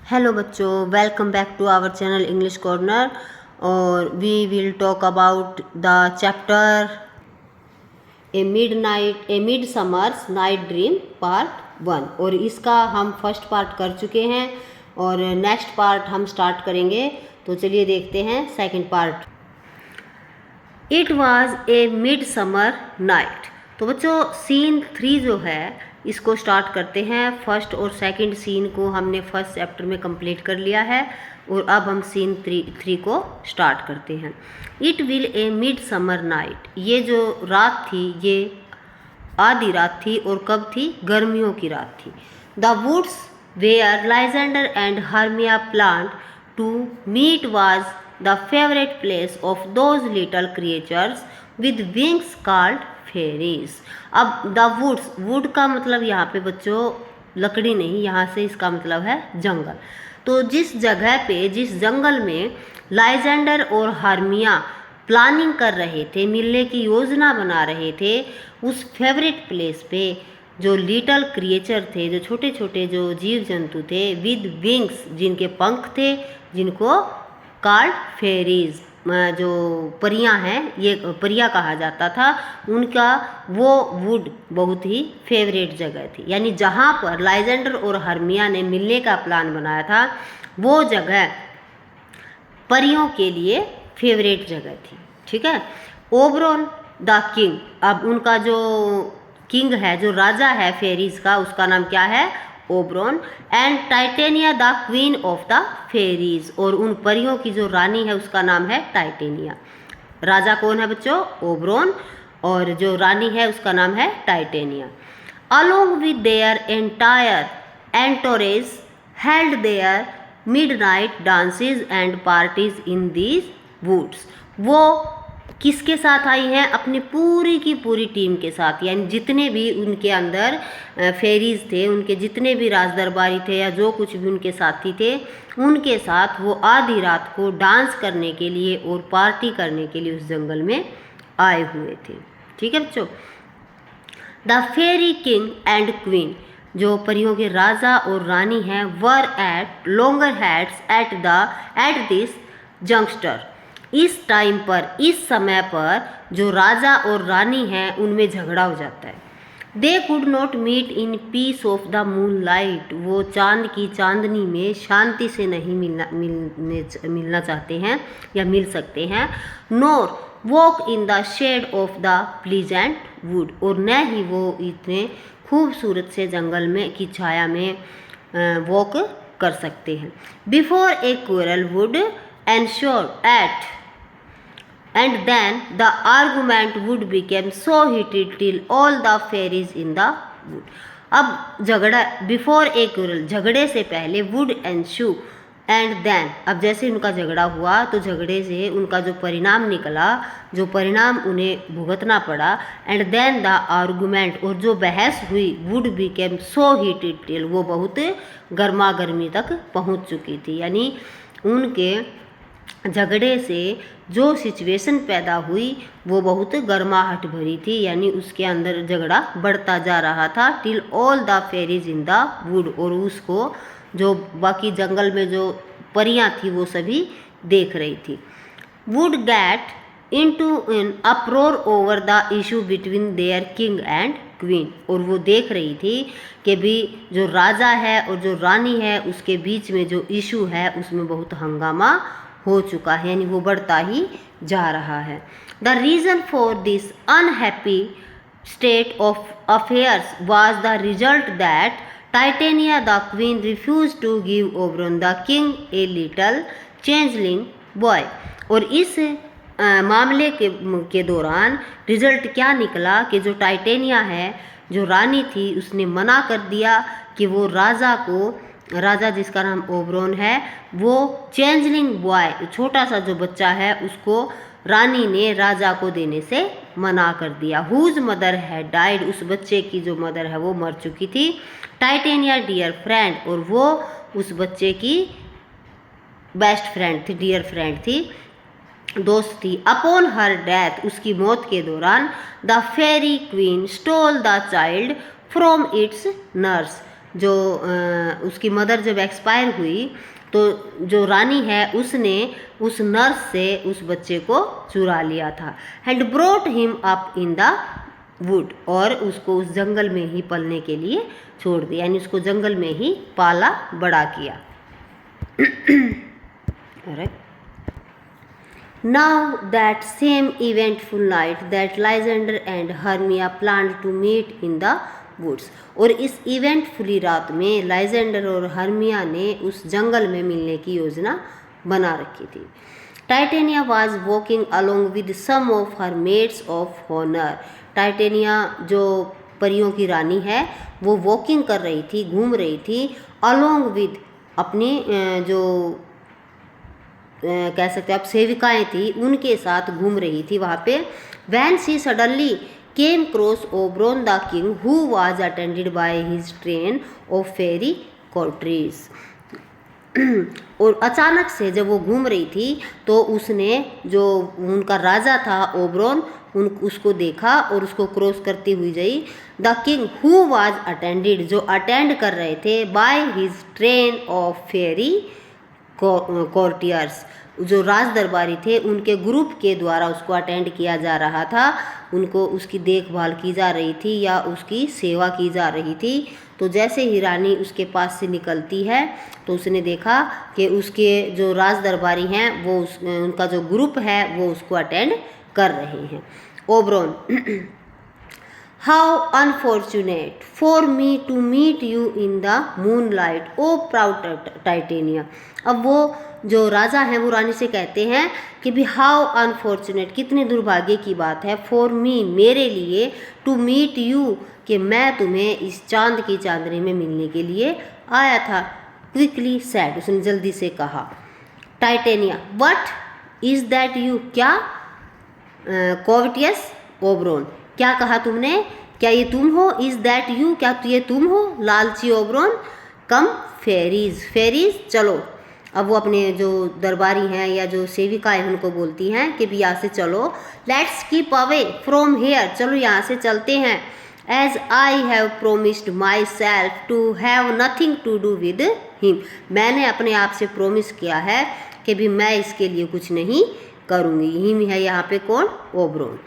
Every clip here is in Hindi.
हेलो बच्चों, welcome back to our channel English corner. और we will talk about the chapter a mid summer's night dream part 1। और इसका हम फर्स्ट पार्ट कर चुके हैं और नेक्स्ट पार्ट हम स्टार्ट करेंगे। तो चलिए देखते हैं second part. It was a mid summer night. तो बच्चों सीन 3 जो है इसको स्टार्ट करते हैं। फर्स्ट और सेकंड सीन को हमने फर्स्ट चैप्टर में कंप्लीट कर लिया है और अब हम सीन 3 को स्टार्ट करते हैं। It will A mid summer night. ये जो रात थी ये आधी रात थी और कब थी? गर्मियों की रात थी। The woods where Lysander and Hermia planned to meet was the favourite place of those little creatures with wings called fairies. अब द वुड्स, वुड का मतलब यहाँ पे बच्चों लकड़ी नहीं, यहाँ से इसका मतलब है जंगल। तो जिस जगह पे, जिस जंगल में लाइजेंडर और हार्मिया प्लानिंग कर रहे थे, मिलने की योजना बना रहे थे, उस फेवरेट प्लेस पे जो लिटल क्रिएचर थे, जो छोटे छोटे जो जीव जंतु थे, विद विंग्स जिनके पंख थे, जिनको कॉल्ड फेरीज जो परियां हैं, ये परियां कहा जाता था, उनका वो वुड बहुत ही फेवरेट जगह थी। यानी जहाँ पर लाइजेंडर और हर्मिया ने मिलने का प्लान बनाया था वो जगह परियों के लिए फेवरेट जगह थी। ठीक है। ओबरॉन द किंग, अब उनका जो किंग है, जो राजा है फेरीज का, उसका नाम क्या है? Oberon. And Titania the queen of the fairies, और उन परियों की जो रानी है उसका नाम है टाइटेनिया। राजा कौन है बच्चों? ओबरॉन, और जो रानी है उसका नाम है Titania. Along with their entire entourage held their midnight dances and parties in these woods. वो किसके साथ आई हैं? अपनी पूरी की पूरी टीम के साथ, यानी जितने भी उनके अंदर फेरीज थे, उनके जितने भी राज दरबारी थे या जो कुछ भी उनके साथी थे, उनके साथ वो आधी रात को डांस करने के लिए और पार्टी करने के लिए उस जंगल में आए हुए थे। ठीक है बच्चों। The fairy king and queen, जो परियों के राजा और रानी हैं, were at loggerheads at this juncture. इस टाइम पर, इस समय पर जो राजा और रानी हैं उनमें झगड़ा हो जाता है। They could not meet in peace of the moonlight. वो चांद की चांदनी में शांति से नहीं मिलना चाहते हैं या मिल सकते हैं। Nor walk in the shade of the pleasant wood, और न ही वो इतने खूबसूरत से जंगल में की छाया में वॉक कर सकते हैं। Before a quarrel would ensure at and then the argument would become so heated till all the fairies in the wood। अब झगड़ा, बिफोर ए क्वेरल, झगड़े से पहले, वुड एंश्यू एंड देन, अब जैसे उनका झगड़ा हुआ तो झगड़े से उनका जो परिणाम निकला, जो परिणाम उन्हें भुगतना पड़ा, एंड देन द आर्गूमेंट, और जो बहस हुई, would became so heated till, वो बहुत गर्मा गर्मी तक पहुंच चुकी थी। यानी उनके झगड़े से जो सिचुएशन पैदा हुई वो बहुत गर्माहट भरी थी, यानी उसके अंदर झगड़ा बढ़ता जा रहा था। Till all the fairies in the wood, और उसको जो बाकी जंगल में जो परियां थी वो सभी देख रही थी। Would get into an uproar over the issue between their king and queen, और वो देख रही थी कि भी जो राजा है और जो रानी है उसके बीच में जो इशू है उसमें बहुत हंगामा हो चुका है, यानी वो बढ़ता ही जा रहा है। The reason for this unhappy state of affairs was the result that Titania the queen refuse to give Oberon the king a little changeling boy. और इस मामले के दौरान रिजल्ट क्या निकला कि जो टाइटेनिया है, जो रानी थी, उसने मना कर दिया कि वो राजा को, राजा जिसका नाम ओबरॉन है, वो चेंजलिंग बॉय, छोटा सा जो बच्चा है, उसको रानी ने राजा को देने से मना कर दिया। हुज मदर है डाइड, उस बच्चे की जो मदर है वो मर चुकी थी। टाइटेनिया डियर फ्रेंड, और वो उस बच्चे की बेस्ट फ्रेंड थी, डियर फ्रेंड थी, दोस्त थी। अपॉन हर डेथ, उसकी मौत के दौरान, the fairy queen stole the child from its nurse. जो उसकी मदर जब एक्सपायर हुई तो जो रानी है उसने उस नर्स से उस बच्चे को चुरा लिया था। And brought him up in the wood, और उसको उस जंगल में ही पलने के लिए छोड़ दिया, यानी उसको जंगल में ही पाला बड़ा किया। Now that same eventful night that Lysander and Hermia planned to meet in the woods, और इस इवेंटफुली रात में लाइजेंडर और हर्मिया ने उस जंगल में मिलने की योजना बना रखी थी। Titania was walking along with some of her maids of honour, Titania जो परियों की रानी है वो वॉकिंग कर रही थी, घूम रही थी, अलोंग विद अपनी जो कह सकते हैं आप सेविकाएं थी उनके साथ घूम रही थी वहाँ पे। When she suddenly came across Oberon the king who was attended by his train of fairy courtiers, और अचानक से जब वो घूम रही थी तो उसने जो उनका राजा था ओब्रोन उसको देखा और उसको क्रॉस करती हुई गई। The king who was attended, जो अटेंड कर रहे थे, by his train of fairy courtiers, जो राज दरबारी थे उनके ग्रुप के द्वारा उसको अटेंड किया जा रहा था, उनको उसकी देखभाल की जा रही थी या उसकी सेवा की जा रही थी। तो जैसे ही रानी उसके पास से निकलती है तो उसने देखा कि उसके जो राज दरबारी हैं वो उनका जो ग्रुप है वो उसको अटेंड कर रहे हैं। Oberon, how unfortunate for me to meet you in the moonlight O proud Titania. अब वो जो राजा हैं वो रानी से कहते हैं कि भी हाउ अनफॉर्चुनेट, कितने दुर्भाग्य की बात है, फॉर मी मेरे लिए, टू मीट यू कि मैं तुम्हें इस चांद की चांदनी में मिलने के लिए आया था। क्विकली सैड, उसने जल्दी से कहा। Titania, what is that you, क्या कोविटियस ओब्रोन, क्या कहा तुमने, क्या ये तुम हो, इज दैट यू, क्या ये तुम हो, लालची ओब्रोन, कम फेरीज, फेरीज चलो। अब वो अपने जो दरबारी हैं या जो सेविकाएं उनको बोलती हैं कि भी यहाँ से चलो, let's keep away from here, चलो यहाँ से चलते हैं। As I have promised myself to have nothing to do with him, मैंने अपने आप से प्रोमिस किया है कि भी मैं इसके लिए कुछ नहीं करूँगी। हिम है यहाँ पे कौन, Oberon.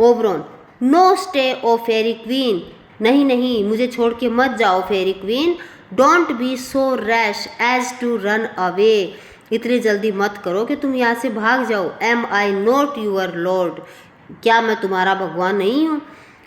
Oberon, no stay O fairy queen, नहीं नहीं मुझे छोड़ के मत जाओ fairy queen. Don't be so rash as to run away, इतनी जल्दी मत करो कि तुम यहाँ से भाग जाओ। Am I not your lord, क्या मैं तुम्हारा भगवान नहीं हूँ।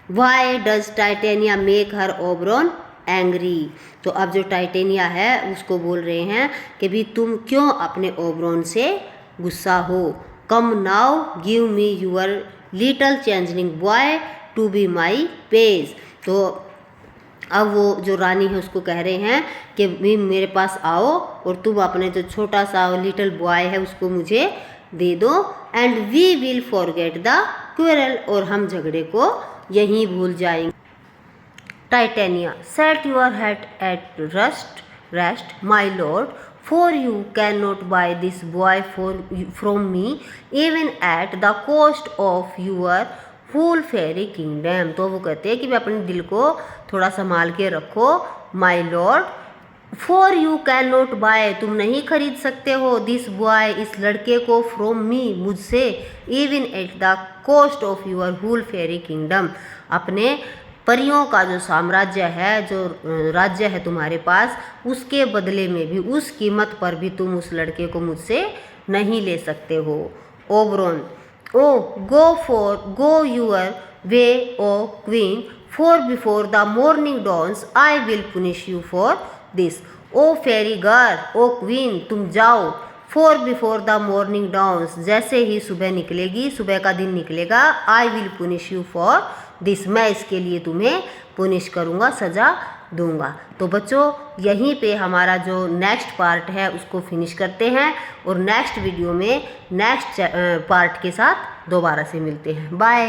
Why does Titania make her Oberon angry, तो अब जो टाइटेनिया है उसको बोल रहे हैं कि भी तुम क्यों अपने ओब्रोन से गुस्सा हो। Come now give me your little changeling boy to be my page, तो अब वो जो रानी है उसको कह रहे हैं कि भी मेरे पास आओ और तुम अपने जो छोटा सा लिटिल बॉय है उसको मुझे दे दो। And we will forget the quarrel, और हम झगड़े को यहीं भूल जाएंगे। Titania, set your head at rest my lord, for you cannot buy this boy from me even at the cost of your whole fairy kingdom, तो वो कहते हैं कि मैं अपने दिल को थोड़ा संभाल के रखो। my lord, for you cannot buy, तुम नहीं खरीद सकते हो, this boy, इस लड़के को, from me, मुझसे, even at the cost of your whole fairy kingdom, अपने परियों का जो साम्राज्य है, जो राज्य है तुम्हारे पास, उसके बदले में भी, उस कीमत पर भी तुम उस लड़के को मुझसे नहीं ले सकते हो। Oberon, O go your way O queen, for before the morning dawns I will punish you for this. O fairy girl, O queen तुम जाओ, for before the morning dawns, जैसे ही सुबह निकलेगी, सुबह का दिन निकलेगा, I will punish you for this, मैं इसके लिए तुम्हें पुनिश करूँगा, सज़ा दूंगा। तो बच्चों यहीं पे हमारा जो नेक्स्ट पार्ट है उसको फिनिश करते हैं और नेक्स्ट वीडियो में नेक्स्ट पार्ट के साथ दोबारा से मिलते हैं। बाय।